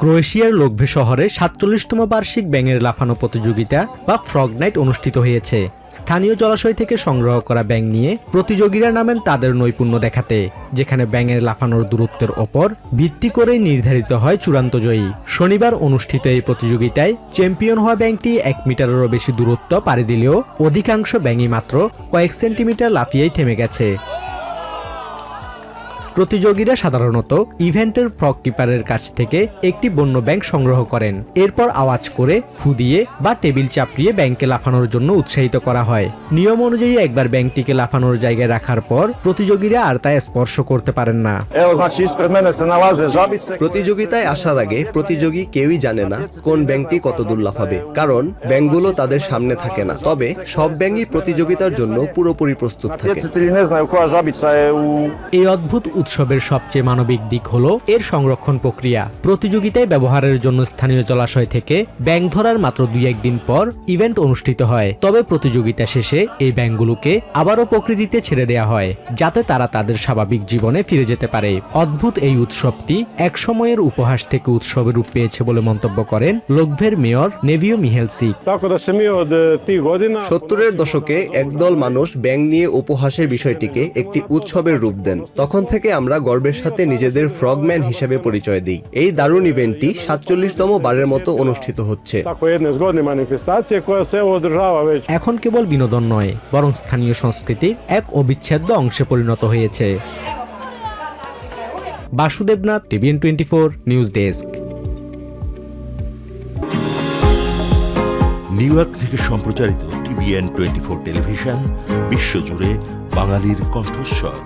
ক্রোয়েশিয়ার লোকভে শহরে ৪৭তম বার্ষিক ব্যাঙের লাফানো প্রতিযোগিতা বা ফ্রগ নাইট অনুষ্ঠিত হয়েছে। স্থানীয় জলাশয় থেকে সংগ্রহ করা ব্যাঙ নিয়ে প্রতিযোগীরা নামেন তাদের নৈপুণ্য দেখাতে, যেখানে ব্যাঙের লাফানোর দূরত্বের ওপর ভিত্তি করেই নির্ধারিত হয় চূড়ান্ত জয়ী। শনিবার অনুষ্ঠিত এই প্রতিযোগিতায় চ্যাম্পিয়ন হওয়া ব্যাঙটি ১ মিটারেরও বেশি দূরত্ব পাড়ি দিলেও অধিকাংশ ব্যাঙই মাত্র কয়েক সেন্টিমিটার লাফিয়েই থেমে গেছে। প্রতিযোগীরা সাধারণত ইভেন্টের ফ্রগ কিপারের কাছ থেকে একটি বন্য ব্যাঙ সংগ্রহ করেন। এরপর আওয়াজ করে ফু দিয়ে বা টেবিল চাপড়িয়ে ব্যাঙকে লাফানোর জন্য উৎসাহিত করা হয়। নিয়ম অনুযায়ী একবার ব্যাঙটিকে লাফানোর জায়গায় রাখার পর প্রতিযোগীরা আর তা স্পর্শ করতে পারেন না। প্রতিযোগিতায় আসার আগে প্রতিযোগী কেউই জানে না কোন ব্যাঙটি কত দূর লাফাবে, কারণ ব্যাঙগুলো তাদের সামনে থাকে না। তবে সব ব্যাঙই প্রতিযোগিতার জন্য পুরোপুরি প্রস্তুত থাকে। এই অদ্ভুত উৎসবের সবচেয়ে মানবিক দিক হলো এর সংরক্ষণ প্রক্রিয়া। প্রতিযোগিতায় ব্যবহারের জন্য স্থানীয় জলাশয় থেকে ব্যাঙ ধরার মাত্র ২-১ দিন পর ইভেন্ট অনুষ্ঠিত হয়। তবে প্রতিযোগিতা শেষে এই ব্যাঙগুলোকে আবারও প্রকৃতিতে ছেড়ে দেওয়া হয়, যাতে তারা তাদের স্বাভাবিক জীবনে ফিরে যেতে পারে। অদ্ভুত এই উৎসবটি এক সময়ের উপহাস থেকে উৎসবের রূপ পেয়েছে বলে মন্তব্য করেন লোকভের মেয়র নেভিও মিহেলসিক। ৭০-এর দশকে একদল মানুষ ব্যাঙ নিয়ে উপহাসের বিষয়টিকে একটি উৎসবের রূপ দেন। তখন থেকে আমরা গর্বের সাথে নিজেদের ফ্রগম্যান হিসেবে পরিচয় দিই। এই দারুণ ইভেন্টটি ৪৭তম বারের মতো অনুষ্ঠিত হচ্ছে। এখন কেবল বিনোদন নয়, বরং স্থানীয় সংস্কৃতির এক অবিচ্ছেদ্য অংশে পরিণত হয়েছে। Basudebnath, TVN24 news desk. New York থেকে সম্প্রচারিত TVN24 টেলিভিশন বিশ্বজুড়ে বাঙালির কণ্ঠস্বর।